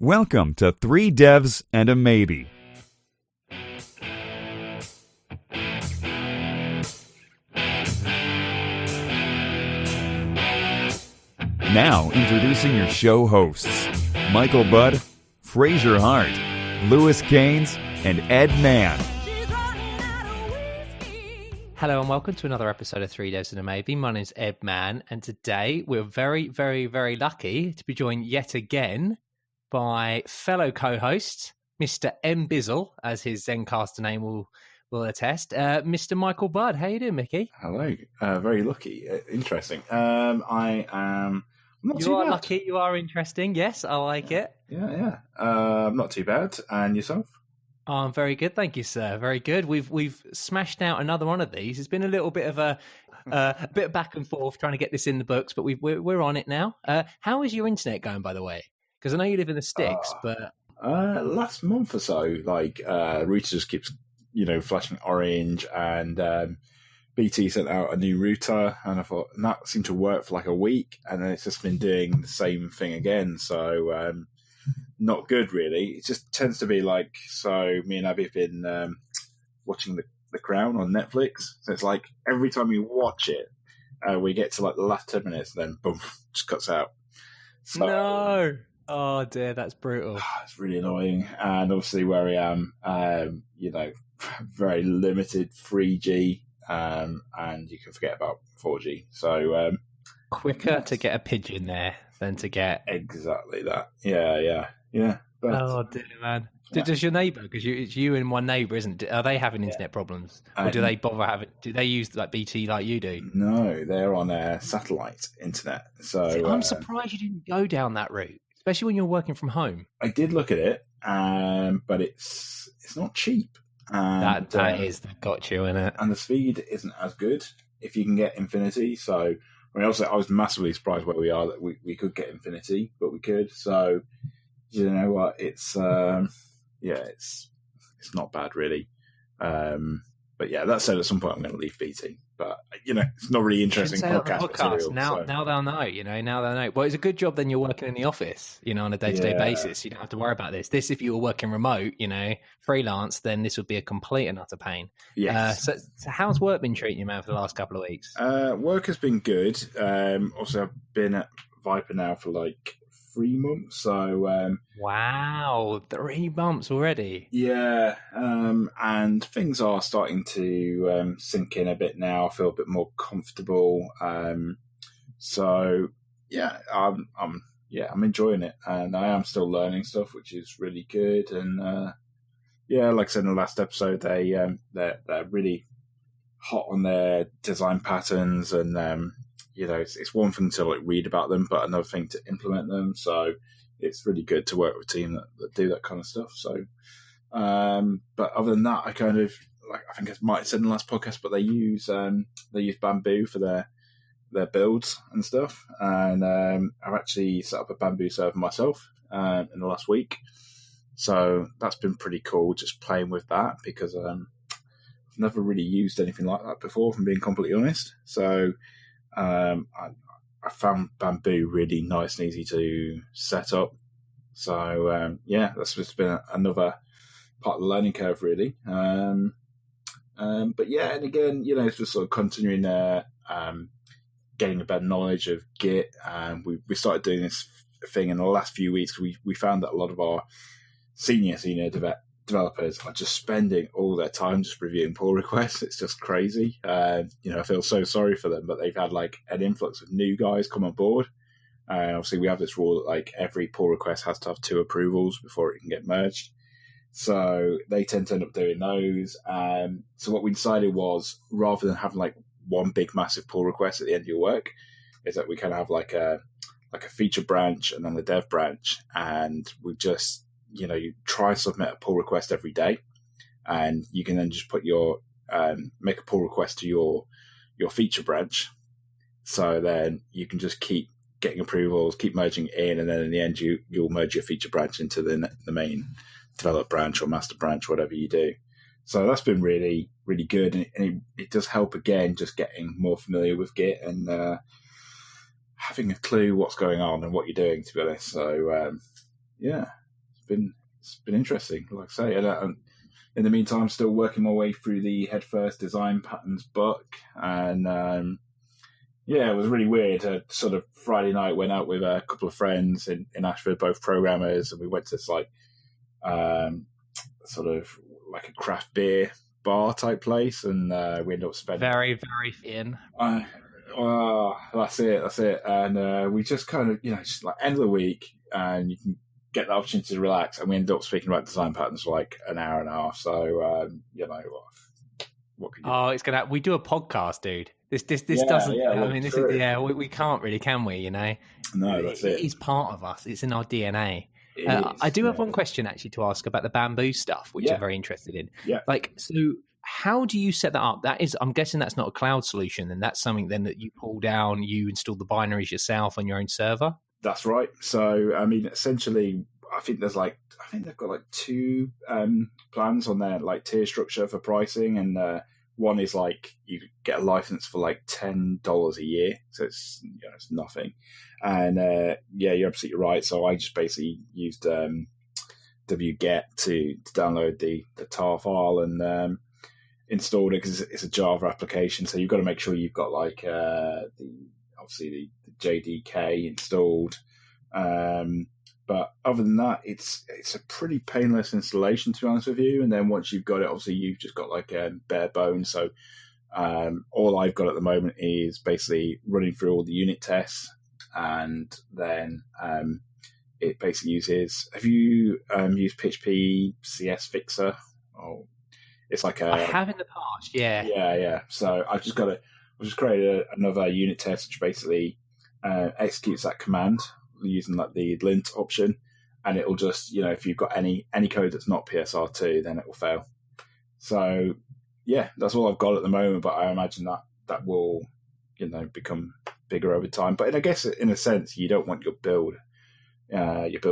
Welcome to Three Devs and a Maybe. Now introducing your show hosts, Michael Budd, Fraser Hart, Lewis Caines, and Ed Mann. Hello and welcome to another episode of Three Devs and a Maybe. My name's Ed Mann, and today we're very, very, very lucky to be joined yet again by fellow co-host, Mr. M. Bizzle, as his Zencaster name will attest, Mr. Michael Budd. How you doing, Mickey? Hello. Very lucky. Interesting. I am not too bad. You are lucky. You are interesting. Yes, I like it. Yeah. Not too bad. And yourself? Oh, I'm very good, thank you, sir. Very good. We've smashed out another one of these. It's been a little bit of a bit back and forth trying to get this in the books, but we're on it now. How is your internet going, by the way? Because I know you live in the sticks, but last month or so, router just keeps flashing orange, and BT sent out a new router, and I thought that seemed to work for like a week, and then it's just been doing the same thing again. So not good, really. It just tends to be like, so me and Abby have been watching the Crown on Netflix. So it's like every time we watch it, we get to like the last 10 minutes, and then boom, just cuts out. So, no. Oh dear, that's brutal. It's really annoying. And obviously where I am, very limited 3G, and you can forget about 4G. So quicker to get a pigeon there than to get exactly that. Yeah. But, oh dear, man. Yeah. Does your neighbour? Because it's you and one neighbour, isn't it? Are they having internet problems, or do they bother having? Do they use like BT like you do? No, they're on satellite internet. So see, I'm surprised you didn't go down that route, especially when you're working from home. I did look at it, but it's not cheap. That is got you in it, and the speed isn't as good if you can get Infinity. So I mean, also I was massively surprised where we are that we could get Infinity, but we could. So you know what? It's it's not bad really. But yeah, that said, at some point I'm going to leave BT. But it's not really interesting podcast material. Now they'll know. Now they'll know. Well, it's a good job then you're working in the office, on a day-to-day basis. You don't have to worry about this. If you were working remote, freelance, then this would be a complete and utter pain. Yes. So how's work been treating you, man, for the last couple of weeks? Work has been good. Also, I've been at Viper now for like 3 months. So wow, 3 months already. Yeah, and things are starting to sink in a bit now. I feel a bit more comfortable. So yeah, I'm enjoying it, and I am still learning stuff, which is really good. And like I said in the last episode, they're really hot on their design patterns, and it's one thing to like read about them, but another thing to implement them. So it's really good to work with a team that do that kind of stuff. So, but other than that, I kind of I think I might have said in the last podcast, but they use Bamboo for their builds and stuff. And I've actually set up a Bamboo server myself in the last week. So that's been pretty cool, just playing with that, because I've never really used anything like that before, if I'm being completely honest. So I found Bamboo really nice and easy to set up. So that's just been another part of the learning curve, really. But yeah, and again, it's just sort of continuing getting a better knowledge of Git. We started doing this thing in the last few weeks. We found that a lot of our senior developers are just spending all their time just reviewing pull requests. It's just crazy. I feel so sorry for them, but they've had like an influx of new guys come on board. Obviously, we have this rule that like every pull request has to have 2 approvals before it can get merged. So they tend to end up doing those. So what we decided was, rather than having like one big massive pull request at the end of your work, is that we kind of have like a feature branch and then the dev branch, and we just you try and submit a pull request every day, and you can then just put your make a pull request to your feature branch. So then you can just keep getting approvals, keep merging in, and then in the end you'll merge your feature branch into the main develop branch or master branch, whatever you do. So that's been really, really good, and it does help again, just getting more familiar with Git and having a clue what's going on and what you're doing, to be honest. So yeah, been interesting, like I say. And in the meantime, still working my way through the Head First Design Patterns book, and it was really weird. Sort of Friday night, went out with a couple of friends in Ashford, both programmers, and we went to this like sort of like a craft beer bar type place, and we ended up spending very, very thin. That's it. And we just kind of, just like end of the week, and you can get the opportunity to relax. And we ended up speaking about design patterns for like an hour and a half. So, what can you do? We do a podcast, dude. This doesn't. Yeah, I mean, this true. is we can't really, can we? No, that's it. It's part of us. It's in our DNA. It I do have is. one question actually to ask about the bamboo stuff, which I'm very interested in. Yeah. Like, so how do you set that up? That is, I'm guessing that's not a cloud solution, and that's something then that you pull down, you install the binaries yourself on your own server? That's right. So, I mean, essentially, I think they've got like two plans on their like tier structure for pricing, and one is like you get a license for like $10 a year, so it's it's nothing. And you're absolutely right. So I just basically used wget to download the tar file and installed it, because it's a Java application. So you've got to make sure you've got like the JDK installed. But other than that, it's a pretty painless installation, to be honest with you. And then once you've got it, obviously you've just got like a bare bones. So all I've got at the moment is basically running through all the unit tests, and then it basically uses. Have you used PHP CS Fixer? Oh, it's like I have in the past. Yeah. Yeah. So I've just created another unit test which basically executes that command using like the lint option, and it will just, if you've got any code that's not PSR2, then it will fail. So yeah, that's all I've got at the moment, but I imagine that will become bigger over time. But I guess in a sense, you don't want your build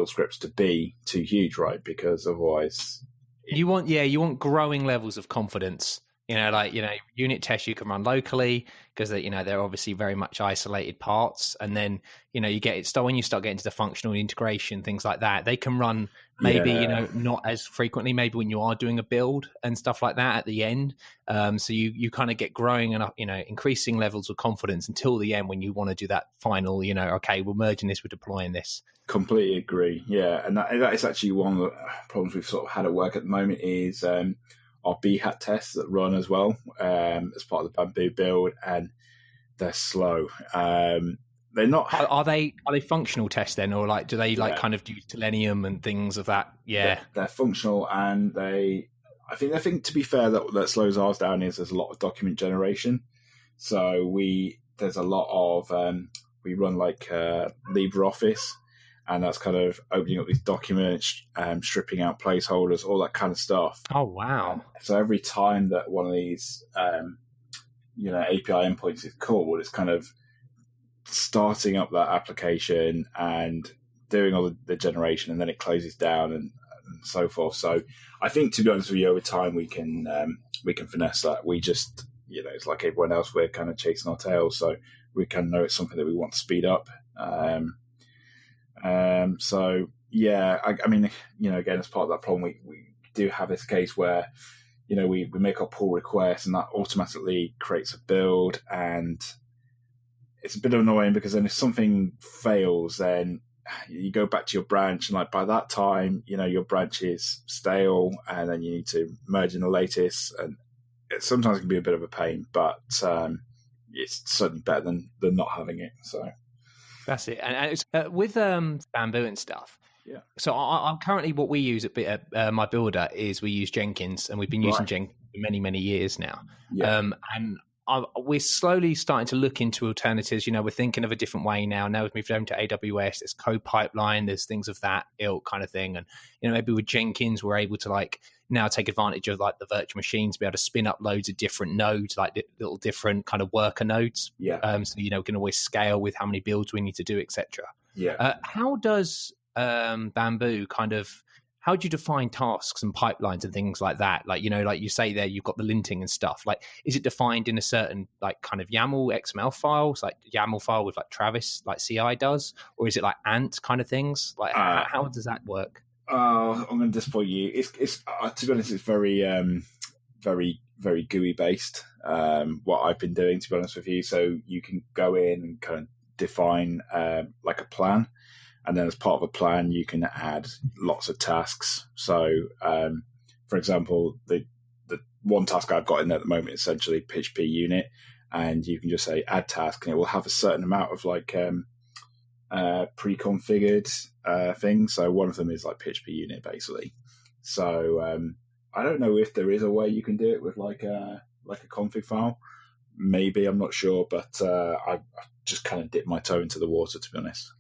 scripts to be too huge, right? Because otherwise you want growing levels of confidence. Unit tests you can run locally because they're obviously very much isolated parts, and then you get it. So when you start getting to the functional integration, things like that, they can run maybe not as frequently. Maybe when you are doing a build and stuff like that at the end. So you kind of get growing and increasing levels of confidence until the end when you want to do that final. Okay, we're merging this, we're deploying this. Completely agree. Yeah, and that is actually one of the problems we've sort of had at work at the moment is. Our BHAT tests that run as well as part of the Bamboo build, and they're slow. They're not. Are they functional tests then, or like do they kind of do Selenium and things of that? Yeah, they're functional, and I think to be fair that slows ours down is there's a lot of document generation. So there's a lot of we run like LibreOffice. And that's kind of opening up these documents, stripping out placeholders, all that kind of stuff. Oh, wow. So every time that one of these, API endpoints is called, it's kind of starting up that application and doing all the generation, and then it closes down and so forth. So I think, to be honest with you, over time we can finesse that. We just, it's like everyone else, we're kind of chasing our tails. So we kind of know it's something that we want to speed up. So yeah, I mean, again, as part of that problem, we do have this case where, we make our pull request and that automatically creates a build, and it's a bit annoying because then if something fails, then you go back to your branch, and like by that time, your branch is stale, and then you need to merge in the latest, and sometimes it can be a bit of a pain, but it's certainly better than not having it. So. That's it. And it's, with Bamboo and stuff. Yeah. So I'm currently, what we use at my builder is we use Jenkins, and we've been using Jenkins for many, many years now. Yeah. And we're slowly starting to look into alternatives. We're thinking of a different way now. Now we've moved over to AWS. There's code pipeline. There's things of that ilk kind of thing. And, maybe with Jenkins, we're able to now take advantage of like the virtual machines, be able to spin up loads of different nodes, like little different kind of worker nodes. Yeah. So, we can always scale with how many builds we need to do, etc. Yeah. How does Bamboo how do you define tasks and pipelines and things like that? Like, like you say there, you've got the linting and stuff. Like, is it defined in a certain like kind of YAML XML files, like YAML file with like Travis, like CI does? Or is it like Ant kind of things? Like, how does that work? I'm going to disappoint you. It's to be honest, it's very very GUI based. What I've been doing, to be honest with you, so you can go in and kind of define like a plan, and then as part of a plan, you can add lots of tasks. So, for example, the one task I've got in there at the moment is essentially PHP unit, and you can just say add task, and it will have a certain amount of like pre-configured things. So one of them is like PHP unit, basically. So I don't know if there is a way you can do it with like a config file. Maybe, I'm not sure, but I've just kind of dipped my toe into the water, to be honest.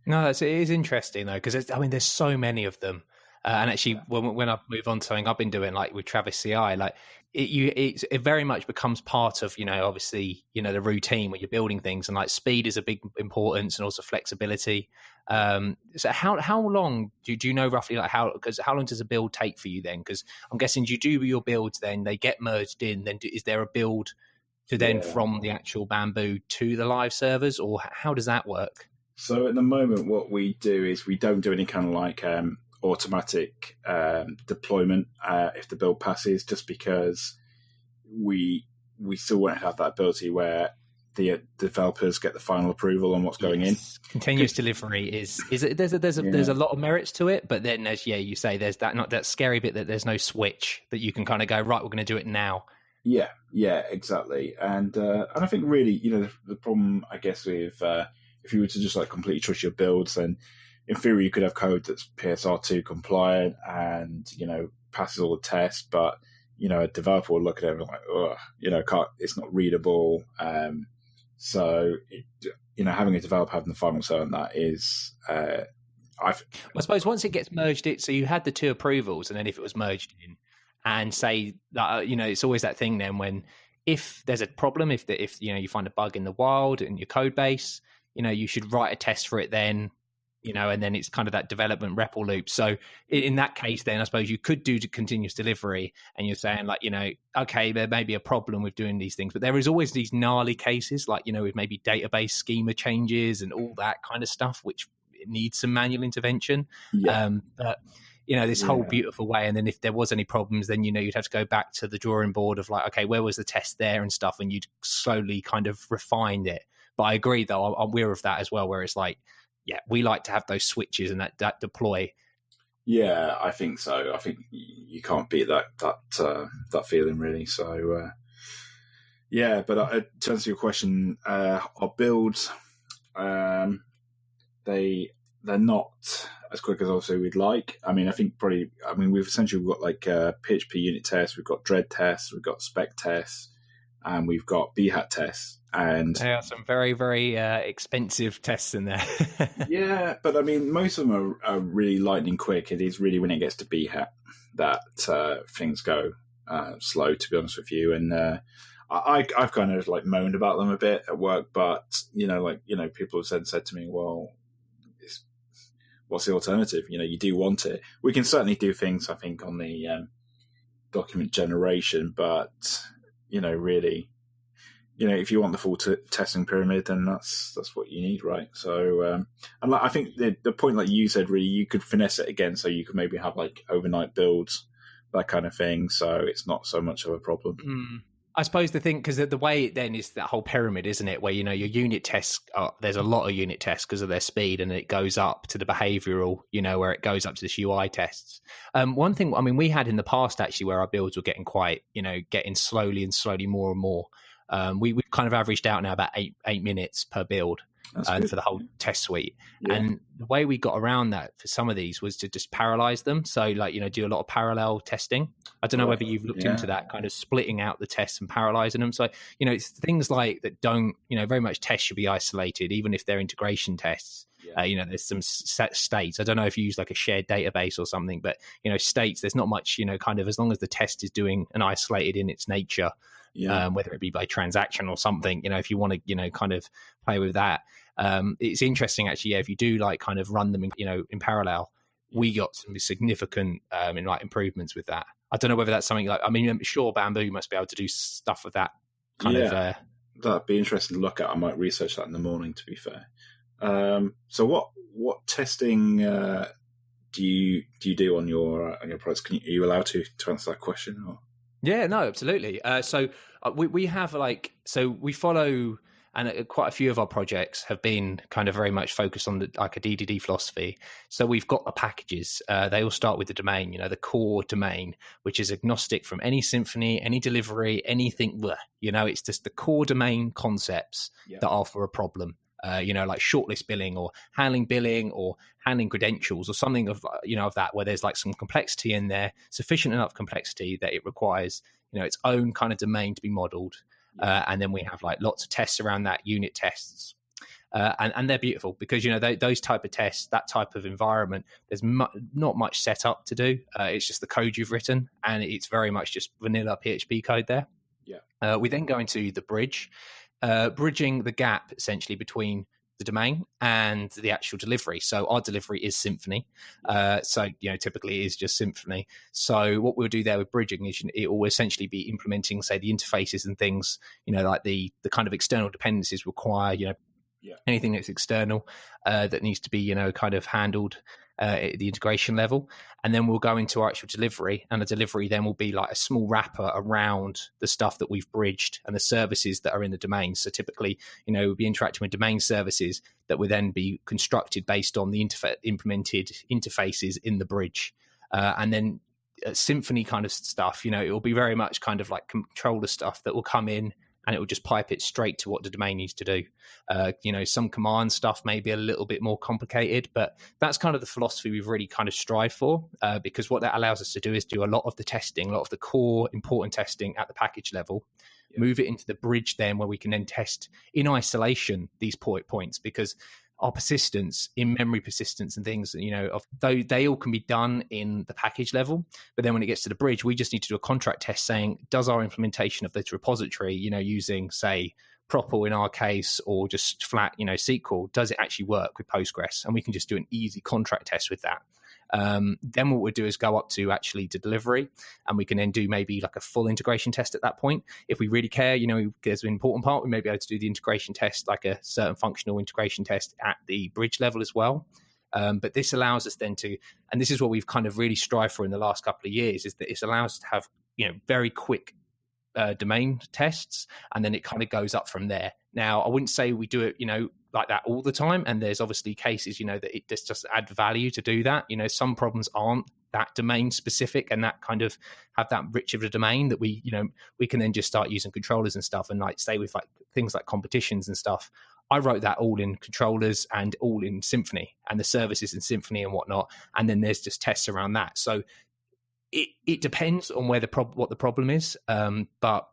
No, it is interesting though, because there's so many of them. And actually, when I move on to something I've been doing, like with Travis CI, like it very much becomes part of, obviously, the routine when you're building things, and like speed is a big importance, and also flexibility. So how long do you know roughly, like how long does a build take for you then? Because I'm guessing you do your builds, then they get merged in. Then is there a build to then from the actual Bamboo to the live servers, or how does that work? So at the moment, what we do is we don't do any kind of like automatic deployment if the build passes, just because we still won't have that ability where the developers get the final approval on what's going in. Continuous delivery there's a lot of merits to it, but then as you say, there's that scary bit that there's no switch that you can kind of go, right, we're going to do it now. Yeah, exactly. And I think really, the problem, I guess, with if you were to just like completely trust your builds, then in theory you could have code that's PSR2 compliant and passes all the tests, but a developer will look at it and be like, oh, it's not readable. So having a developer having the final say on that is, I suppose once it gets merged, so you had the two approvals, and then if it was merged in, and say that it's always that thing then when if there's a problem, if you find a bug in the wild in your code base, you should write a test for it then. And then it's kind of that development REPL loop. So in that case, then I suppose you could do continuous delivery, and you're saying like, okay, there may be a problem with doing these things, but there is always these gnarly cases, like, with maybe database schema changes and all that kind of stuff, which needs some manual intervention. Yeah. But this whole beautiful way. And then if there was any problems, then, you'd have to go back to the drawing board of like, okay, where was the test there and stuff? And you'd slowly kind of refine it. But I agree though, I'm aware of that as well, where it's like, yeah, we like to have those switches and that deploy. Yeah, I think so. I think you can't beat that feeling, really. So, but to answer your question, our builds, they're not as quick as obviously we'd like. I think we've essentially got like PHP unit tests, we've got dread tests, we've got spec tests, and we've got BHAT tests. And there are some very, very expensive tests in there. Yeah, but most of them are really lightning quick. It is really when it gets to BHAT that things go slow, to be honest with you. And I've kind of like moaned about them a bit at work, but people have said to me, well, what's the alternative? You do want it. We can certainly do things, I think, on the document generation, but really, if you want the full testing pyramid, then that's what you need, right? So, and I think the point, like you said, really, you could finesse it again, so you could maybe have like overnight builds, that kind of thing. So it's not so much of a problem. I suppose the thing, because the way it then is that whole pyramid, isn't it? Where, your unit tests, there's a lot of unit tests because of their speed, and it goes up to the behavioral, where it goes up to this UI tests. One thing, we had in the past actually where our builds were getting quite, getting slowly more and more. We've kind of averaged out now about eight minutes per build for the whole test suite. Yeah. And the way we got around that for some of these was to just parallelize them. So like, do a lot of parallel testing. I don't know whether you've looked into that, kind of splitting out the tests and parallelizing them. So, it's things like that don't, very much tests should be isolated, even if they're integration tests. Yeah. There's some set states. I don't know if you use like a shared database or something, but, states, there's not much, kind of as long as the test is doing and isolated in its nature, whether it be by transaction or something, if you want to, kind of play with that. It's interesting actually, if you do like kind of run them, in parallel, we got some significant improvements with that. I don't know whether that's something like, I'm sure Bamboo must be able to do stuff with that kind of. That'd be interesting to look at. I might research that in the morning, to be fair. So what testing do you do on your products? Are you allowed to answer that question? Or? Yeah, no, absolutely. So we have we follow, and quite a few of our projects have been kind of very much focused on a DDD philosophy. So we've got the packages. They all start with the domain, the core domain, which is agnostic from any symphony, any delivery, anything. It's just the core domain concepts that are for a problem. Like shortlist billing or handling credentials or something of that, where there's like some complexity in there, sufficient enough complexity that it requires its own kind of domain to be modeled. And then we have like lots of tests around that, unit tests, and they're beautiful because those type of tests, that type of environment, there's not much setup to do. It's just the code you've written, and it's very much just vanilla PHP code there. We then go into the bridge. Bridging the gap essentially between the domain and the actual delivery. So our delivery is Symfony. Typically it is just Symfony. So what we'll do there with bridging is it will essentially be implementing, say, the interfaces and things, like the kind of external dependencies require, anything that's external that needs to be, kind of handled at the integration level. And then we'll go into our actual delivery, and the delivery then will be like a small wrapper around the stuff that we've bridged and the services that are in the domain. So typically, we'll be interacting with domain services that will then be constructed based on the implemented interfaces in the bridge. And then Symfony kind of stuff, it will be very much kind of like controller stuff that will come in, and it will just pipe it straight to what the domain needs to do. Some command stuff may be a little bit more complicated, but that's kind of the philosophy we've really kind of strive for, because what that allows us to do is do a lot of the testing, a lot of the core important testing at the package level, move it into the bridge then where we can then test in isolation these points, because our persistence, in-memory persistence and things, though they all can be done in the package level. But then when it gets to the bridge, we just need to do a contract test saying, does our implementation of this repository, using, say, Propel in our case, or just flat, SQL, does it actually work with Postgres? And we can just do an easy contract test with that. Then what we'll do is go up to actually to delivery, and we can then do maybe like a full integration test at that point. If we really care, there's an important part, we may be able to do the integration test, like a certain functional integration test at the bridge level as well. But this allows us then to, and this is what we've kind of really strived for in the last couple of years, is that it allows us to have, very quick domain tests, and then it kind of goes up from there. Now, I wouldn't say we do it, like that all the time, and there's obviously cases, that it just add value to do that. Some problems aren't that domain specific and that kind of have that rich of a domain that we can then just start using controllers and stuff, and like say with like things like competitions and stuff. I wrote that all in controllers and all in Symfony and the services in Symfony and whatnot, and then there's just tests around that. So it depends on where what the problem is, but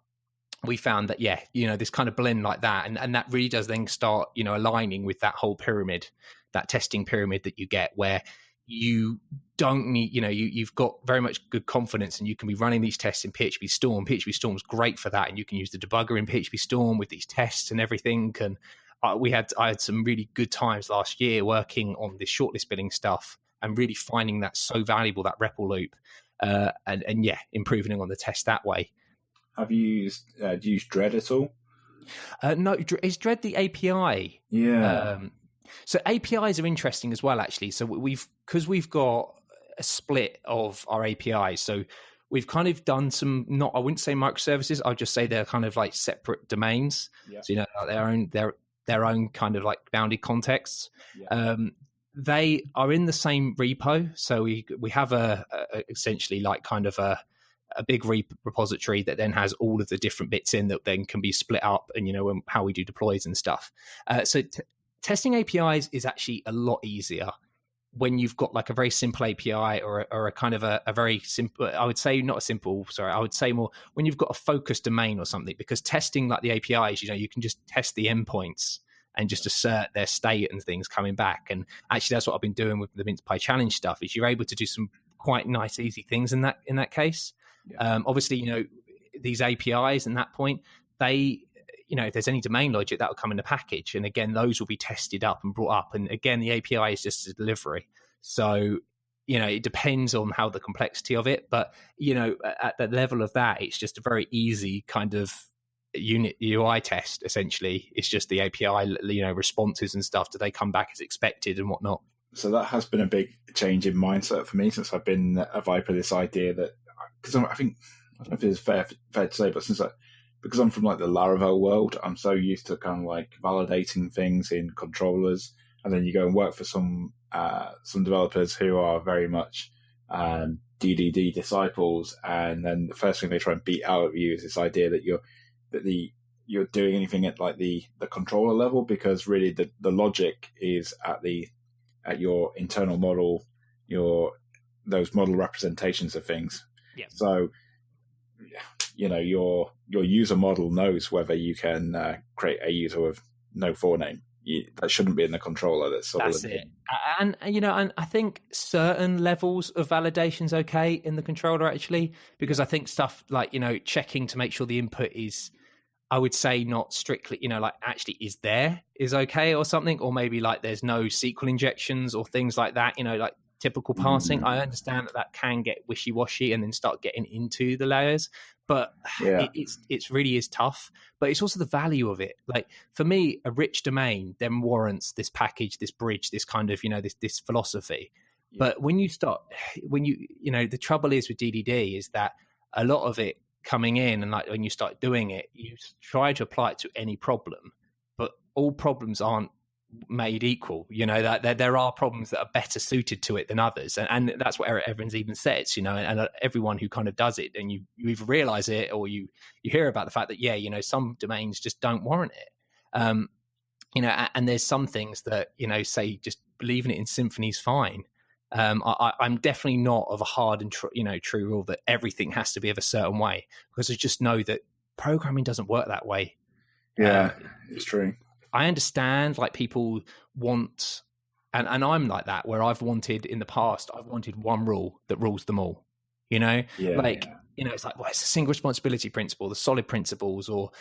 we found that, this kind of blend like that, and that really does then start, aligning with that whole pyramid, that testing pyramid that you get, where you don't need, you've got very much good confidence, and you can be running these tests in PHP Storm. PHP Storm's great for that, and you can use the debugger in PHP Storm with these tests and everything. And I had some really good times last year working on this shortlist billing stuff and really finding that so valuable, that REPL loop, and improving on the test that way. Have you used, do you use Dread at all? No, is Dread the API? Yeah. So APIs are interesting as well, actually. So we've got a split of our APIs. So we've kind of done some, I wouldn't say microservices. I'll just say they're kind of like separate domains. Yeah. So, their own kind of like bounded contexts. Yeah. They are in the same repo. So we have a essentially like kind of a big repository that then has all of the different bits in that then can be split up, and how we do deploys and stuff. So testing APIs is actually a lot easier when you've got like a very simple API or a kind of a very simple, I would say not a simple, sorry, I would say more when you've got a focused domain or something, because testing like the APIs, you can just test the endpoints and just assert their state and things coming back. And actually that's what I've been doing with the Mince Pie Challenge stuff, is you're able to do some quite nice, easy things in that case. Yeah. Obviously, these APIs and that point, they, if there's any domain logic, that will come in the package. And again, those will be tested up and brought up. And again, the API is just a delivery. So, it depends on how the complexity of it. But, at the level of that, it's just a very easy kind of unit UI test, essentially. It's just the API, responses and stuff. Do they come back as expected and whatnot? so that has been a big change in mindset for me since I've been a Viper. This idea that, because I think, I don't know if it's fair to say, but because I'm from like the Laravel world, I'm so used to kind of like validating things in controllers, and then you go and work for some developers who are very much DDD disciples, and then the first thing they try and beat out of you is this idea that you're doing anything at like the controller level, because really the logic is at your internal model, those model representations of things. Yeah. So, your user model knows whether you can create a user with no forename. That shouldn't be in the controller. That's it. And I think certain levels of validation's okay in the controller, actually, because I think stuff like, checking to make sure the input is, I would say, not strictly, like actually is okay or something, or maybe like there's no SQL injections or things like that, like typical parsing. I understand that can get wishy-washy and then start getting into the layers, but it's really is tough. But it's also the value of it. Like for me, a rich domain then warrants this package, this bridge, this kind of, this philosophy. Yeah. But when you the trouble is with DDD is that a lot of it coming in, and like when you start doing it, you try to apply it to any problem, but all problems aren't made equal. That there are problems that are better suited to it than others, and that's what Eric Evans even says. And everyone who kind of does it, and you either realize it or you hear about the fact that some domains just don't warrant it. And there's some things that say just believing it in Symfony is fine. I'm definitely not of a hard and true rule that everything has to be of a certain way, because I just know that programming doesn't work that way. Yeah, it's true. I understand like people want, and I'm like that, where I've wanted in the past, I've wanted one rule that rules them all. It's like, well, it's a single responsibility principle, the solid principles, or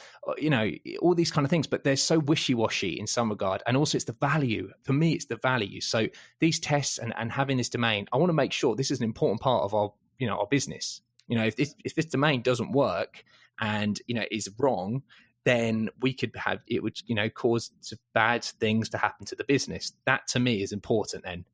all these kind of things. But they're so wishy-washy in some regard. And also it's the value. For me, it's the value. So these tests and having this domain, I want to make sure this is an important part of our business. If this domain doesn't work and, is wrong, then we could have, it would, cause bad things to happen to the business. That to me is important then.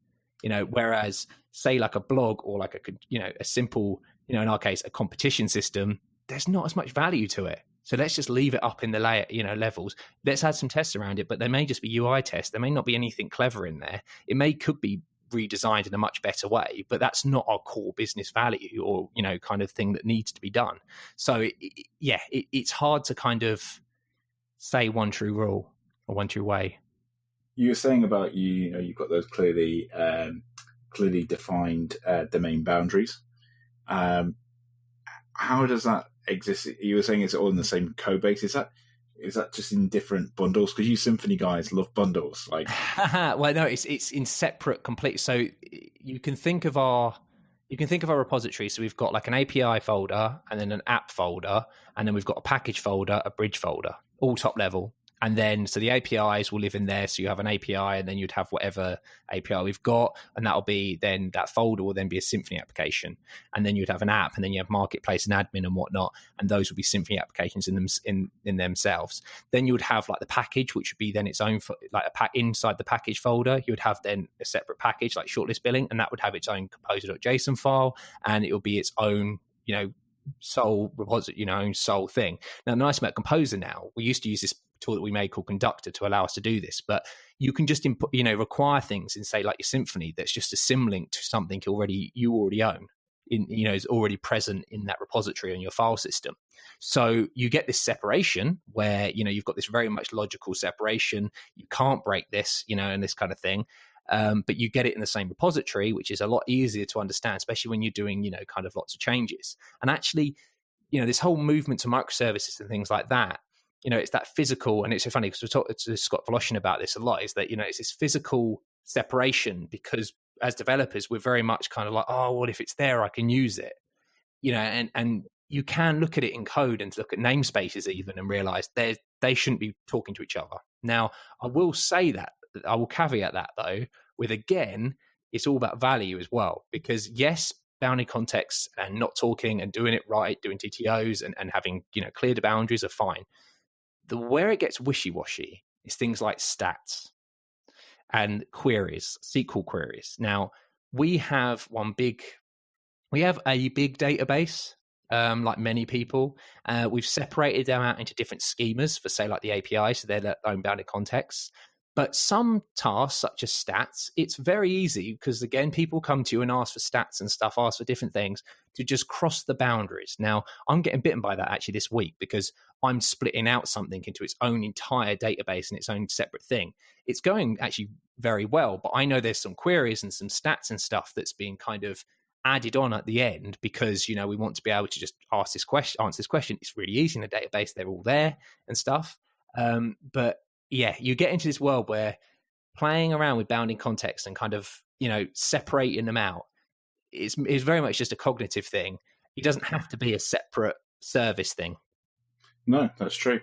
Whereas say like a blog or like a simple, in our case, a competition system, there's not as much value to it. So let's just leave it up in the layer, levels. Let's add some tests around it, but they may just be UI tests. There may not be anything clever in there. It could be redesigned in a much better way, but that's not our core business value or, kind of thing that needs to be done. So it's hard to kind of say one true rule or one true way. You were saying about you've got those clearly defined domain boundaries. How does that exist? You were saying it's all in the same code base. Is that just in different bundles? Because you Symfony guys love bundles. Like, well, no, it's in separate complete. So you can think of our repository. So we've got like an API folder and then an app folder, and then we've got a package folder, a bridge folder, all top level. And then, so the APIs will live in there. So you have an API, and then you'd have whatever API we've got, and that'll be then that folder will then be a Symfony application. And then you'd have an app, and then you have marketplace and admin and whatnot, and those would be Symfony applications in themselves. Then you would have like the package, which would be then its own, like inside the package folder, you would have then a separate package like shortlist billing, and that would have its own composer.json file, and it will be its own, sole repository, own sole thing. Now, the nice about Composer now, we used to use this tool that we made called Conductor to allow us to do this, but you can just input, require things in, say, like your Symfony that's just a symlink to something you already own, is already present in that repository on your file system. So you get this separation where you've got this very much logical separation. You can't break this, and this kind of thing. But you get it in the same repository, which is a lot easier to understand, especially when you're doing, kind of lots of changes. And actually, this whole movement to microservices and things like that, it's that physical, and it's so funny because we talked to Scott Voloshin about this a lot, is that, it's this physical separation, because as developers, we're very much kind of like, oh, well, if it's there, I can use it, and you can look at it in code and look at namespaces even and realize they shouldn't be talking to each other. Now, I will say that, I will caveat that though, with again, it's all about value as well, because yes, bounding context and not talking and doing it right, doing TTOs and having, clear the boundaries are fine. Where it gets wishy-washy is things like stats. and queries, SQL queries. Now, we have a big database, like many people. We've separated them out into different schemas for, say, like the API, so they're their own bounded contexts. But some tasks, such as stats, it's very easy because, again, people come to you and ask for stats and stuff, ask for different things to just cross the boundaries. Now, I'm getting bitten by that actually this week because I'm splitting out something into its own entire database and its own separate thing. It's going actually very well, but I know there's some queries and some stats and stuff that's being kind of added on at the end because, you know, we want to be able to just answer this question. It's really easy in the database. They're all there and stuff. But yeah, you get into this world where playing around with bounding context and kind of, you know, separating them out is very much just a cognitive thing. It doesn't have to be a separate service thing. No, that's true.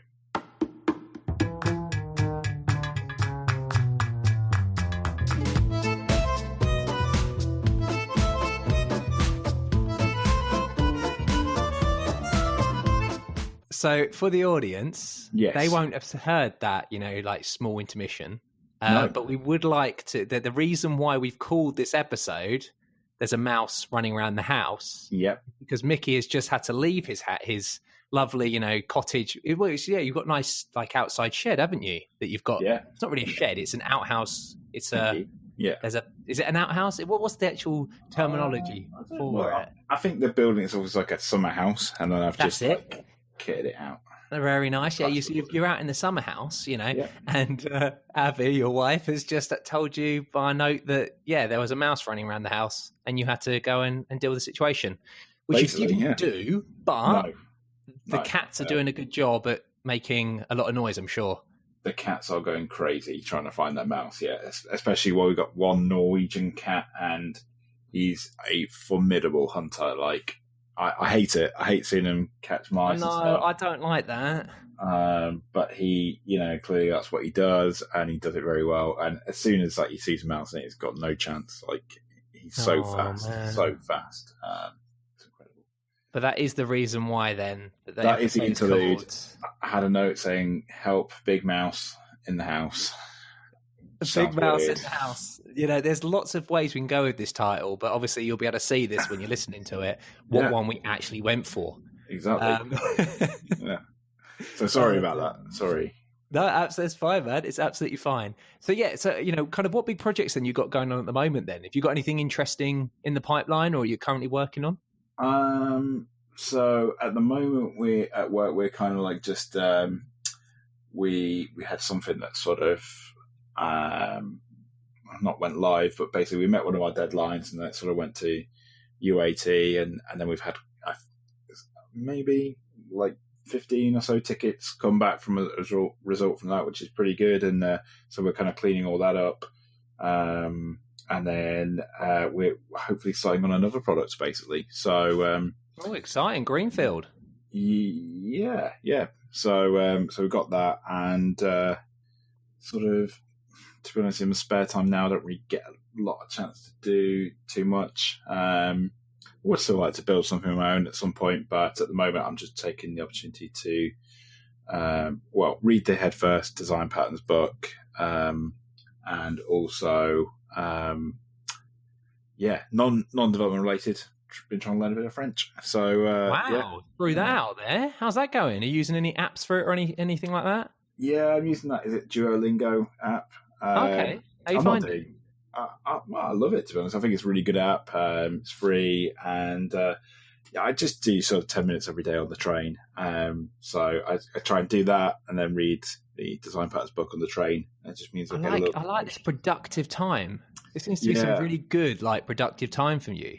So for the audience, yes, they won't have heard that, you know, like small intermission. No. But we would like to. The reason why we've called this episode "There's a Mouse Running Around the House," yep, because Mickey has just had to leave his lovely, you know, cottage. You've got a nice like outside shed, haven't you? That you've got. Yeah. It's not really a shed; it's an outhouse. It's a. Yeah. Is it an outhouse? What's the actual terminology for it? I think the building is always like a summer house, and then I've That's just it. kitted it out. They're very nice. Yeah, you're out in the summer house, you know, Yeah. and Abby, your wife, has just told you by note that, yeah, there was a mouse running around the house and you had to go and deal with the situation, which Basically, you didn't yeah. do, but the No. cats are doing a good job at making a lot of noise, I'm sure. The cats are going crazy trying to find their mouse, yeah. Especially while we've got one Norwegian cat, and he's a formidable hunter. Like, I hate it. I hate seeing him catch mice. No, and stuff. I don't like that. But he, you know, clearly that's what he does, and he does it very well. And as soon as like he sees a mouse, he's got no chance. Like, he's so fast, man. so fast. It's incredible. But that is the reason why then. That is the interlude. Called... I had a note saying, "Help, big mouse in the house." Big mouse in the house. You know, there's lots of ways we can go with this title, but obviously you'll be able to see this when you're listening to it, what one we actually went for. Exactly. Yeah. So sorry about that. Sorry. No, that's fine, man. It's absolutely fine. So yeah, so, you know, kind of what big projects then you got going on at the moment then? Have you got anything interesting in the pipeline or you're currently working on? So at the moment we're at work, we're kind of like just, we had something that sort of, not went live, but basically we met one of our deadlines and that sort of went to UAT, and then we've had maybe like 15 or so tickets come back from a result from that, which is pretty good. And so we're kind of cleaning all that up, and then we're hopefully starting on another product basically. So exciting, greenfield. Yeah. So we've got that, and sort of, to be honest, in my spare time now, I don't really get a lot of chance to do too much. I would still like to build something of my own at some point, but at the moment I'm just taking the opportunity to, read the Head First Design Patterns book, and also, non-development related. Been trying to learn a bit of French. So threw that out there. How's that going? Are you using any apps for it or anything like that? Yeah, I'm using that. Is it Duolingo app? Okay. How you find it? I love it, to be honest. I think it's a really good app. It's free, and I just do sort of 10 minutes every day on the train. So I try and do that, and then read the Design Patterns book on the train. It just means I like this productive time. This seems to be some really good, like, productive time for you.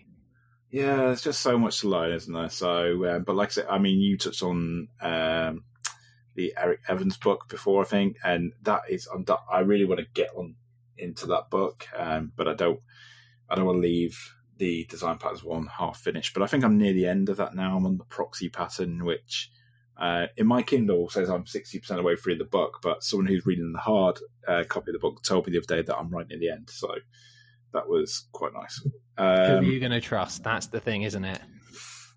Yeah, there's just so much to learn, isn't there? So, but like I said, I mean, you touched on the Eric Evans book before, I think, and that is, I really want to get on into that book, but I don't want to leave the Design Patterns one half finished. But I think I'm near the end of that now. I'm on the proxy pattern, which in my Kindle says I'm 60% away through the book, but someone who's reading the hard copy of the book told me the other day that I'm right near the end. So that was quite nice. Who are you going to trust? That's the thing, isn't it?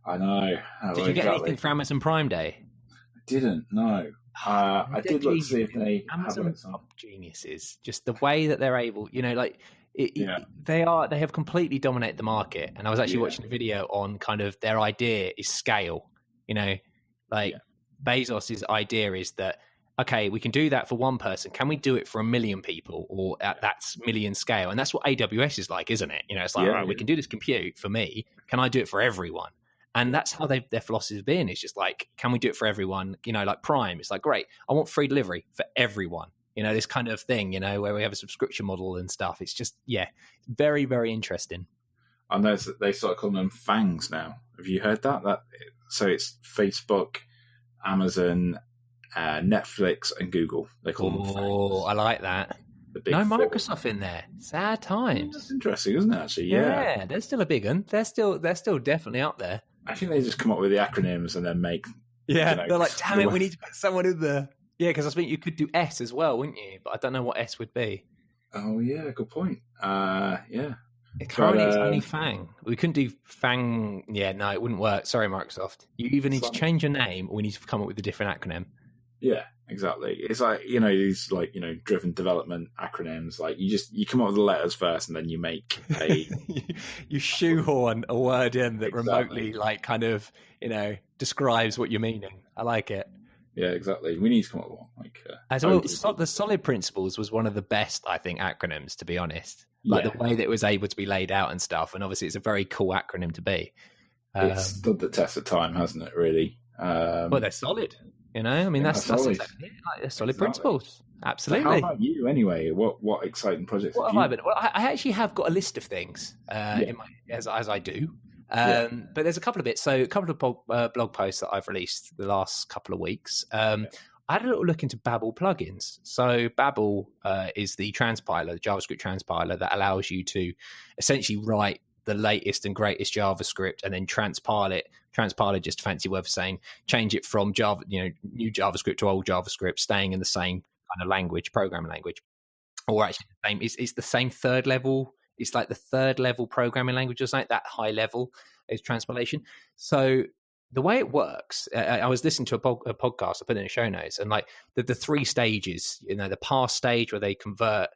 I know. Did you get anything for Amazon Prime Day? I didn't, no. I did look to see if they Amazon have it. geniuses. Just the way that they're able, like they have completely dominated the market. And I was actually watching a video on kind of their idea is scale. Bezos's idea is that, okay, we can do that for one person. Can we do it for 1 million people, or at that million scale? And that's what AWS is like, isn't it? It's like, right, we can do this compute for me. Can I do it for everyone? And that's how their philosophy has been. It's just like, can we do it for everyone? Like Prime, it's like, great, I want free delivery for everyone. This kind of thing, where we have a subscription model and stuff. It's just, very, very interesting. I know that they start calling them FANGs now. Have you heard that? So it's Facebook, Amazon, Netflix, and Google. They call them FANGs. Oh, I like that. No Microsoft in there. Sad times. That's interesting, isn't it? Actually, yeah, they're still a big one. They're still definitely up there. I think they just come up with the acronyms and then make. Yeah, they're like, damn it, we need to put someone in there. Yeah, because I think you could do S as well, wouldn't you? But I don't know what S would be. Oh yeah, good point. Yeah. Currently, it's only FANG. We couldn't do FANG. Yeah, no, it wouldn't work. Sorry, Microsoft. You either need to change your name, or we need to come up with a different acronym. Yeah, exactly. It's like, these driven development acronyms. Like you come up with the letters first, and then you make a you shoehorn a word in that remotely describes what you're meaning. I like it. Yeah, exactly. We need to come up with one. As well, the Solid Principles was one of the best, I think, acronyms, to be honest. The way that it was able to be laid out and stuff. And obviously, it's a very cool acronym to be. It's stood the test of time, hasn't it? Really. Well, they're solid. That's solid. Exactly it. They're solid principles. Absolutely. So how about you, anyway? What exciting projects? What have I been? Well, I actually have got a list of things as I do. But there's a couple of bits. So a couple of blog posts that I've released the last couple of weeks. I had a little look into Babel plugins. So Babel is the transpiler, the JavaScript transpiler that allows you to essentially write the latest and greatest JavaScript and then transpile it. Transpiler, just a fancy word for saying change it from Java, new JavaScript to old JavaScript, staying in the same kind of language, programming language, or actually the same. It's the same third level. It's like the third level programming language, or something. That high level is transpilation. So the way it works, I was listening to a podcast, I put it in the show notes, and like the 3 stages, the pass stage where they convert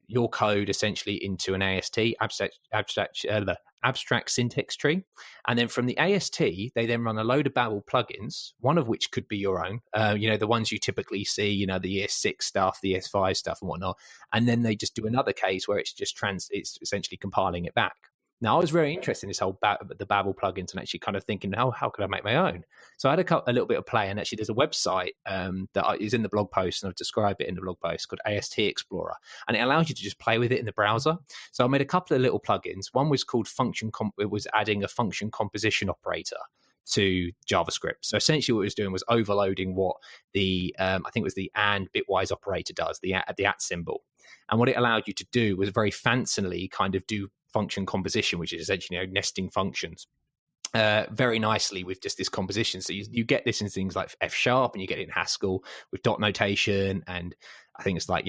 your code essentially into an AST, abstract syntax tree. And then from the AST, they then run a load of Babel plugins, one of which could be your own, the ones you typically see, the year 6 stuff, the year 5 stuff and whatnot. And then they just do another case where it's just it's essentially compiling it back. Now, I was very interested in this whole the Babel plugins and actually kind of thinking, how could I make my own? So I had a little bit of play, and actually there's a website that is in the blog post, and I've described it in the blog post, called AST Explorer, and it allows you to just play with it in the browser. So I made a couple of little plugins. One was called it was adding a function composition operator to JavaScript. So essentially what it was doing was overloading what the, I think it was the and bitwise operator does, the at symbol. And what it allowed you to do was very fancily kind of do function composition, which is essentially nesting functions very nicely with just this composition. So you get this in things like F#, and you get it in Haskell with dot notation, and I think it's like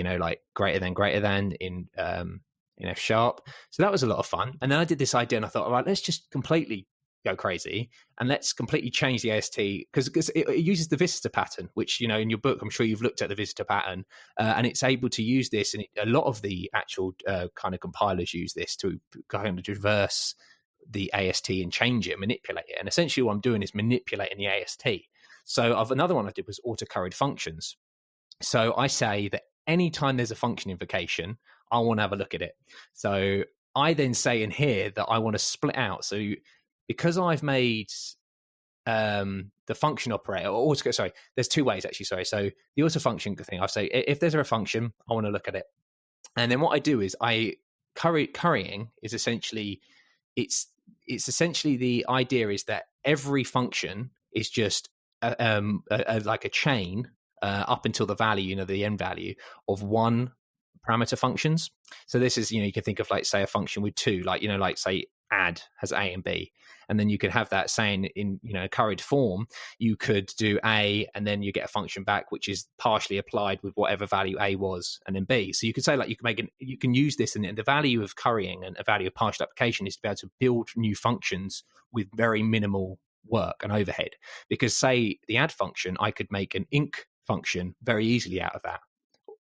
greater than in F#. So that was a lot of fun. And then I did this idea, and I thought, all right, let's just completely go crazy and let's completely change the AST, because it uses the visitor pattern, which in your book I'm sure you've looked at the visitor pattern, and it's able to use this, and a lot of the actual kind of compilers use this to kind of traverse the AST and change it, manipulate it. And essentially what I'm doing is manipulating the AST. So another one I did was auto-curried functions. So I say that anytime there's a function invocation, I want to have a look at it. So I then say in here that I want to split out. So because I've made the function operator, there's 2 ways actually. So the auto function thing, I say if there's a function, I want to look at it. And then what I do is currying is essentially, it's essentially the idea is that every function is just like a chain up until the value, the end value of 1 parameter functions. So this is, you can think of say a function with 2, say add has A and B, and then you could have that saying in curried form, you could do A and then you get a function back which is partially applied with whatever value A was, and then B. So you could say you can use this, and the value of currying and a value of partial application is to be able to build new functions with very minimal work and overhead. Because say the add function, I could make an inc function very easily out of that,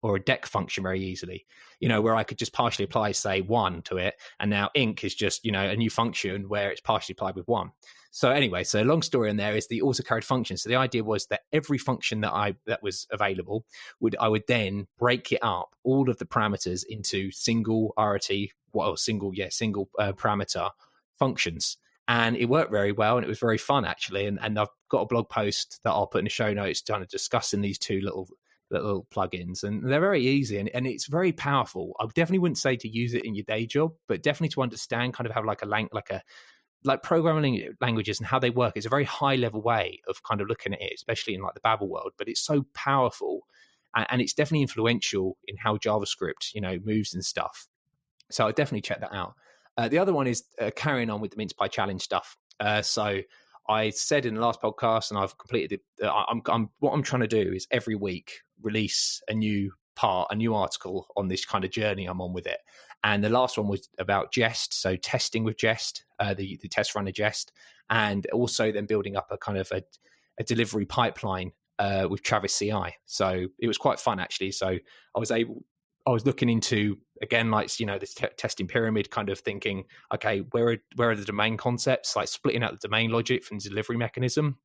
or a dec function very easily, where I could just partially apply, say, 1 to it. And now inc is just, a new function where it's partially applied with 1. So anyway, so long story in there is the autocarried function. So the idea was that every function that was available, I would then break it up, all of the parameters, into single parameter functions. And it worked very well, and it was very fun, actually. And I've got a blog post that I'll put in the show notes kind of discussing these two little plugins, and they're very easy, and it's very powerful. I definitely wouldn't say to use it in your day job, but definitely to understand kind of how like programming languages and how they work. It's a very high level way of kind of looking at it, especially in like the Babel world, but it's so powerful, and it's definitely influential in how JavaScript, moves and stuff. So I definitely check that out. The other one is carrying on with the Mince Pie Challenge stuff. So I said in the last podcast, and I've completed it. What I'm trying to do is every week release a new article on this kind of journey I'm on with it. And the last one was about Jest, so testing with Jest, the test runner Jest, and also then building up a kind of a delivery pipeline with Travis CI. So it was quite fun, actually. So I was looking into, again, like, this testing pyramid, kind of thinking, okay, where are the domain concepts, like splitting out the domain logic from the delivery mechanism,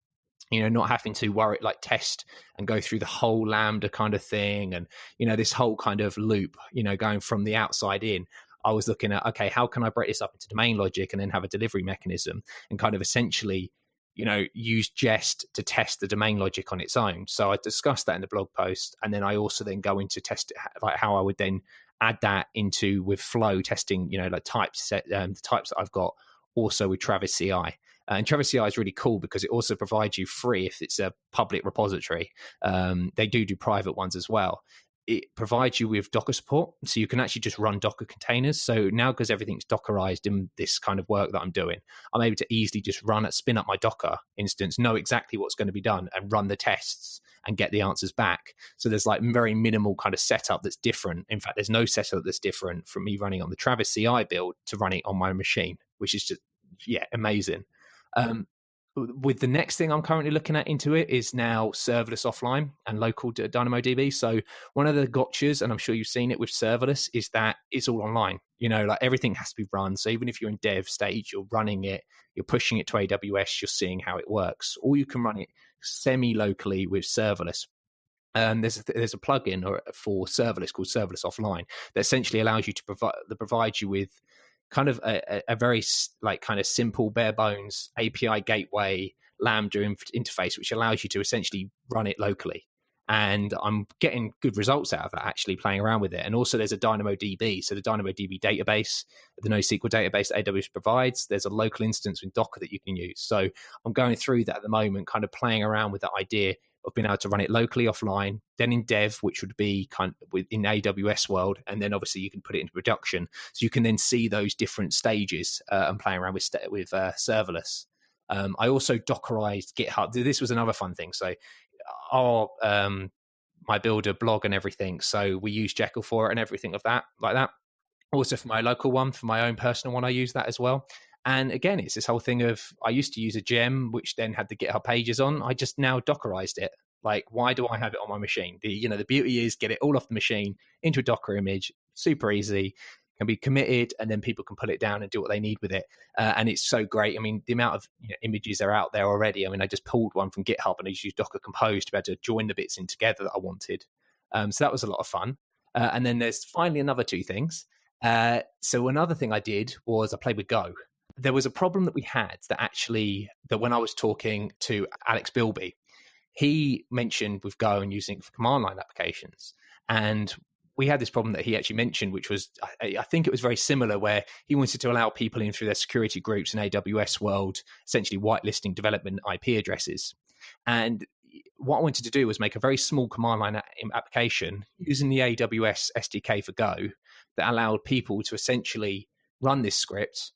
not having to worry, like test and go through the whole Lambda kind of thing. And, this whole kind of loop, going from the outside in. I was looking at, okay, how can I break this up into domain logic and then have a delivery mechanism and kind of essentially, use Jest to test the domain logic on its own. So I discussed that in the blog post, and then I also then go into test it, like how I would then add that into with Flow testing, like types, the types that I've got also with Travis CI. And Travis CI is really cool because it also provides you free if it's a public repository. They do private ones as well. It provides you with Docker support, so you can actually just run Docker containers. So now, because everything's Dockerized in this kind of work that I'm doing, I'm able to easily just spin up my Docker instance, know exactly what's going to be done, and run the tests and get the answers back. So there's like very minimal kind of setup that's different. In fact, there's no setup that's different from me running on the Travis CI build to running on my machine, which is just, amazing. With the next thing I'm currently looking at into it is now serverless offline and local DynamoDB. So one of the gotchas, and I'm sure you've seen it with serverless, is that it's all online. Like everything has to be run. So even if you're in dev stage, you're running it, you're pushing it to AWS, you're seeing how it works. Or you can run it semi-locally with serverless. There's a plugin for serverless called Serverless Offline that essentially allows you to provide you with kind of a very like kind of simple bare bones API gateway Lambda interface, which allows you to essentially run it locally. And I'm getting good results out of that, actually playing around with it. And also there's a DynamoDB. So the DynamoDB database, the NoSQL database that AWS provides, there's a local instance with Docker that you can use. So I'm going through that at the moment, kind of playing around with that idea of being able to run it locally offline, then in dev, which would be kind of within AWS world, and then obviously you can put it into production, so you can then see those different stages and playing around with serverless. I also Dockerized GitHub. This was another fun thing. So my builder blog and everything. So we use Jekyll for it and everything like that. Also for my local one, for my own personal one, I use that as well. And again, it's this whole thing of, I used to use a gem, which then had the GitHub pages on. I just now Dockerized it. Like, why do I have it on my machine? The beauty is get it all off the machine into a Docker image, super easy, can be committed, and then people can pull it down and do what they need with it. And it's so great. I mean, the amount of images are out there already. I mean, I just pulled one from GitHub and I just used Docker Compose to be able to join the bits in together that I wanted. So that was a lot of fun. And then there's finally another two things. So another thing I did was I played with Go. There was a problem that we had that when I was talking to Alex Bilby, he mentioned with Go and using it for command line applications. And we had this problem that he actually mentioned, which was, I think it was very similar, where he wanted to allow people in through their security groups in AWS world, essentially whitelisting development IP addresses. And what I wanted to do was make a very small command line application using the AWS SDK for Go that allowed people to essentially run this script,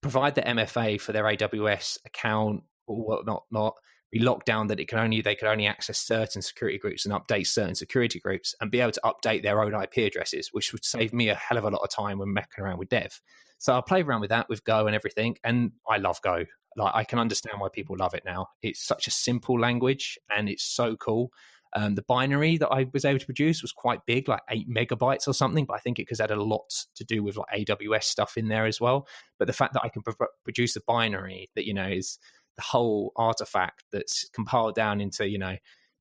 provide the MFA for their AWS account or whatnot, be locked down that they could only access certain security groups and update certain security groups, and be able to update their own IP addresses, which would save me a hell of a lot of time when messing around with dev. So I played around with that with Go and everything, and I love Go. Like, I can understand why people love it now. It's such a simple language and it's so cool. The binary that I was able to produce was quite big, like 8 megabytes or something, but I think it because it had a lot to do with like AWS stuff in there as well. But the fact that I can produce a binary that, is the whole artifact that's compiled down into,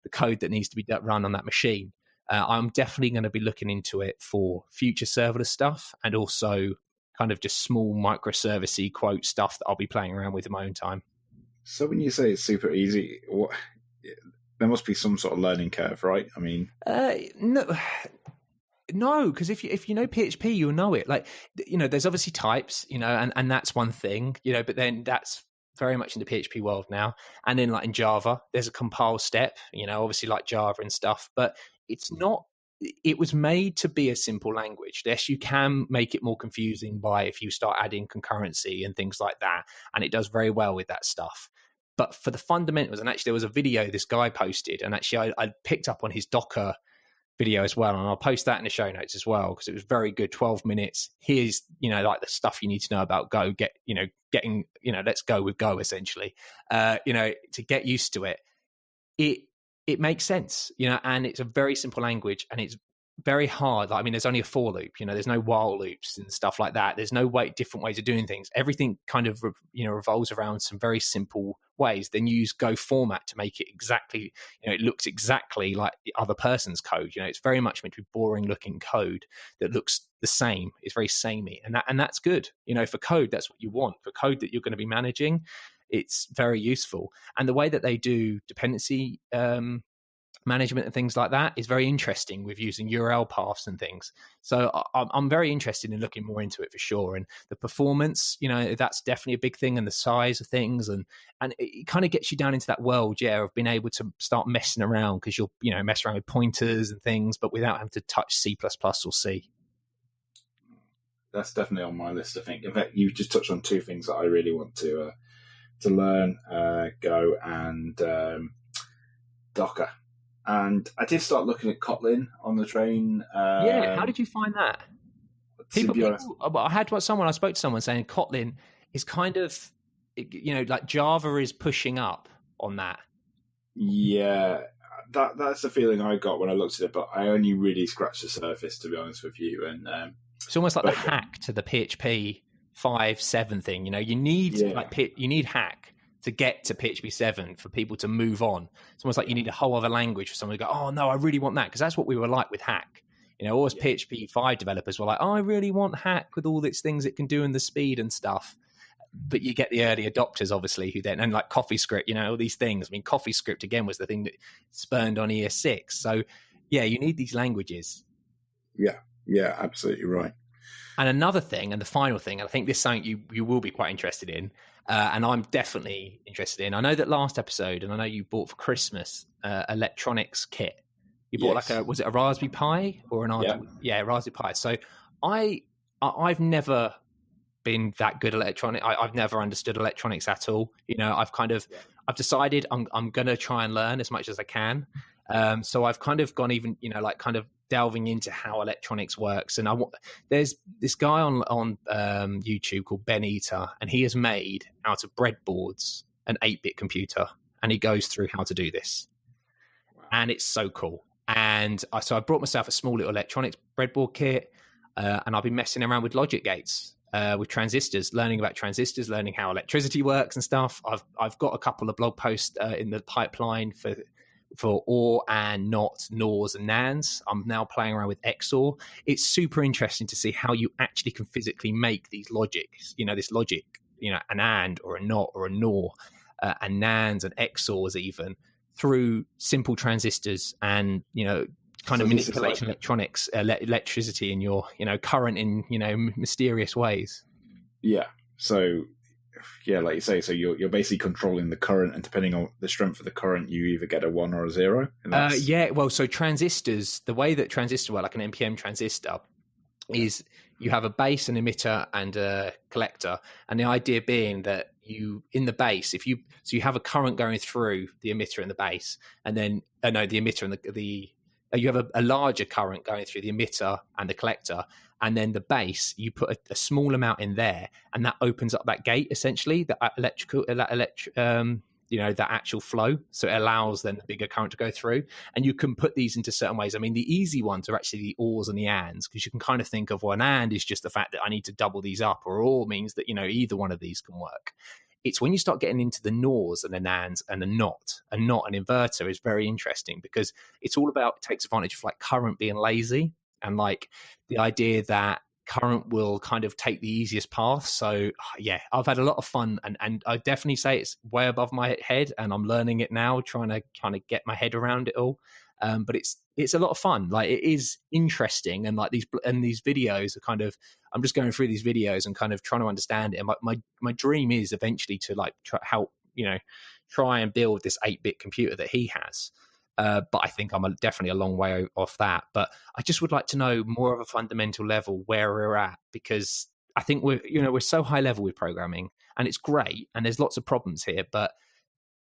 the code that needs to be run on that machine. I'm definitely going to be looking into it for future serverless stuff, and also kind of just small microservice-y quote stuff that I'll be playing around with in my own time. So when you say it's super easy, there must be some sort of learning curve, right? I mean, no, because if you know PHP, you'll know it. Like, there's obviously types, and that's one thing, but then that's very much in the PHP world now. And then like in Java, there's a compile step, obviously like Java and stuff, but it's not. It was made to be a simple language. Yes, you can make it more confusing by if you start adding concurrency and things like that, and it does very well with that stuff. But for the fundamentals, and actually there was a video this guy posted, and actually I picked up on his Docker video as well, and I'll post that in the show notes as well, because it was very good. 12 minutes. Here's, like the stuff you need to know about Go, getting, let's go with Go essentially, to get used to it. It makes sense, and it's a very simple language, and it's very hard. I mean, there's only a for loop, there's no while loops and stuff like that. There's no different ways of doing things. Everything kind of, revolves around some very simple ways. Then you use Go format to make it exactly, it looks exactly like the other person's code. It's very much meant to be boring looking code that looks the same. It's very samey, and that's good. For code, that's what you want. For code that you're going to be managing, it's very useful. And the way that they do dependency management and things like that is very interesting with using URL paths and things. So I'm very interested in looking more into it for sure. And the performance, that's definitely a big thing, and the size of things, and it kind of gets you down into that world, of being able to start messing around, because you'll, mess around with pointers and things, but without having to touch C++ or C. That's definitely on my list, I think. In fact, you just touched on two things that I really want to learn, Go and Docker. And I did start looking at Kotlin on the train. How did you find that? I spoke to someone saying Kotlin is kind of, like Java is pushing up on that. Yeah, that's the feeling I got when I looked at it, but I only really scratched the surface, to be honest with you. And it's almost like the hack to the PHP 5.7 thing. You need you need hack to get to PHP 7 for people to move on. It's almost like you need a whole other language for someone to go, oh no, I really want that, because that's what we were like with hack. Always PHP 5 developers were like, oh, I really want hack with all its things it can do and the speed and stuff. But you get the early adopters, obviously, who then, and like CoffeeScript, all these things. I mean, CoffeeScript again was the thing that spurned on ES6. So yeah, you need these languages. Yeah, absolutely right. And another thing, and the final thing, and I think this is something you will be quite interested in, and I'm definitely interested in. I know that last episode, and I know you bought for Christmas electronics kit. You bought was it a Raspberry Pi or an Arduino? Yeah, Raspberry Pi. So I've never been that good at electronics. I've never understood electronics at all. I've decided I'm going to try and learn as much as I can. So I've kind of gone even, kind of delving into how electronics works. And there's this guy on YouTube called Ben Eater, and he has made out of breadboards an 8-bit computer, and he goes through how to do this. Wow. And it's so cool. And so I brought myself a small little electronics breadboard kit, and I've been messing around with Logic-Gates, with transistors, learning about transistors, learning how electricity works and stuff. I've got a couple of blog posts in the pipeline for OR and NOT, NORs and NANDs. I'm now playing around with XOR. It's super interesting to see how you actually can physically make these logics, this logic, an AND or a NOT or a NOR, and NANDs and XORs even, through simple transistors and, kind of manipulating electronics, electricity in your, current in, mysterious ways. Yeah. So, like you say, so you're basically controlling the current, and depending on the strength of the current, you either get a 1 or a 0. So transistors, the way that transistors work, like an NPN transistor, is you have a base, an emitter, and a collector. And the idea being that you, in the base, you have a current going through the emitter and the base, and then, the emitter and you have a larger current going through the emitter and the collector, and then the base, you put a small amount in there, and that opens up that gate, essentially, the that actual flow. So it allows then the bigger current to go through. And you can put these into certain ways. I mean, the easy ones are actually the ors and the ands, because you can kind of think of, well, an and is just the fact that I need to double these up, or or means that, either one of these can work. It's when you start getting into the nors and the nands and a not an inverter is very interesting, because it's all about, it takes advantage of like current being lazy, and like the idea that current will kind of take the easiest path. So yeah, I've had a lot of fun, and I definitely say it's way above my head, and I'm learning it now, trying to kind of get my head around it all. But it's a lot of fun. Like, it is interesting, and like these videos are kind of, I'm just going through these videos and kind of trying to understand it. And my dream is eventually to like try and build this 8-bit computer that he has. But I think I'm definitely a long way off that. But I just would like to know more of a fundamental level where we're at, because I think we're so high level with programming, and it's great, and there's lots of problems here, but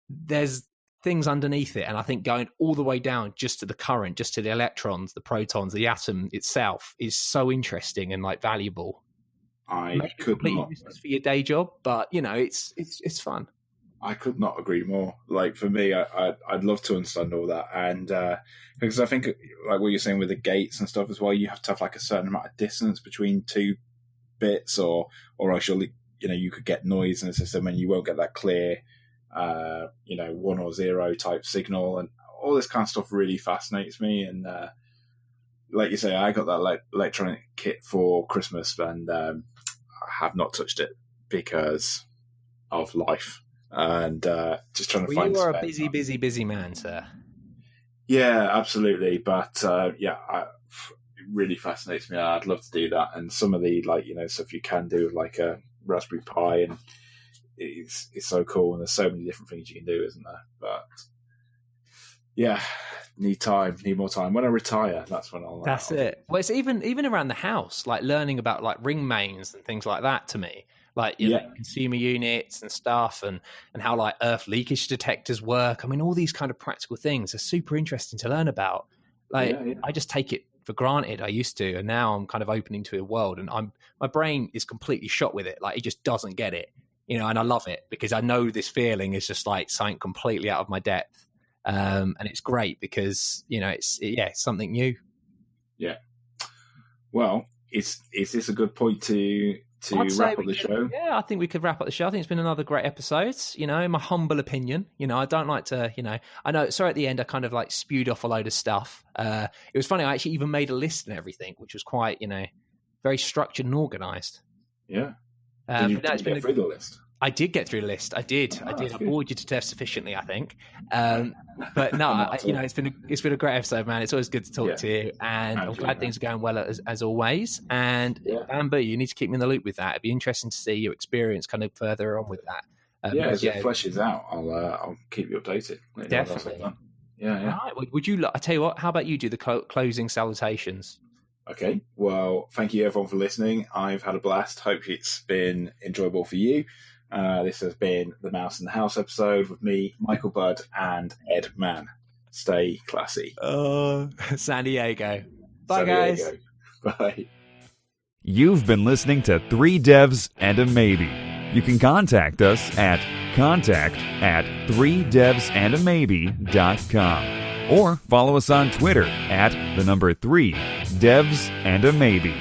there's things underneath it. And I think going all the way down just to the current, just to the electrons, the protons, the atom itself is so interesting and like valuable. I could not for your day job, but it's fun. I could not agree more. Like, for me, I'd love to understand all that, and because I think, like what you're saying with the gates and stuff as well, you have to have like a certain amount of distance between 2 bits, or else you could get noise in the system, and you won't get that clear 1 or 0 type signal, and all this kind of stuff really fascinates me. And like you say, I got that electronic kit for Christmas, and I have not touched it because of life, and just trying to find. You are a busy man, sir. Yeah, absolutely. But it really fascinates me. I'd love to do that, and some of the stuff you can do with like a Raspberry Pi, and it's so cool, and there's so many different things you can do, isn't there? But yeah, need more time. When I retire, that's when I'll. That's it. Well, it's even around the house, like learning about like ring mains and things like that. To me, like consumer units and stuff, and how like earth leakage detectors work. I mean, all these kind of practical things are super interesting to learn about. Like, I just take it for granted. I used to, and now I'm kind of opening to a world, and my brain is completely shot with it. Like, it just doesn't get it. And I love it, because I know this feeling is just like something completely out of my depth. And it's great because, it's something new. Yeah. Well, is this a good point to wrap up the show? Yeah, I think we could wrap up the show. I think it's been another great episode, in my humble opinion. I don't like to, I know, sorry, at the end, I kind of like spewed off a load of stuff. It was funny. I actually even made a list and everything, which was quite, very structured and organized. Yeah. Did you get through the list? I did get through the list. I did. I bored you to death sufficiently, I think. But no, it's been a great episode, man. It's always good to talk to you, and I'm glad things are going well as always. And Bamboo, you need to keep me in the loop with that. It'd be interesting to see your experience kind of further on with that. As it fleshes out, I'll keep you updated. Definitely. Yeah. All right. Would you? I tell you what. How about you do the closing salutations? Okay, well, thank you everyone for listening. I've had a blast. Hope it's been enjoyable for you. This has been the Mouse in the House episode with me, Michael Budd, and Ed Mann. Stay classy. San Diego. Bye, guys. Bye. You've been listening to 3 Devs and a Maybe. You can contact us at contact@3devsandamaybe.com or follow us on Twitter at 3 Devs and a Maybe.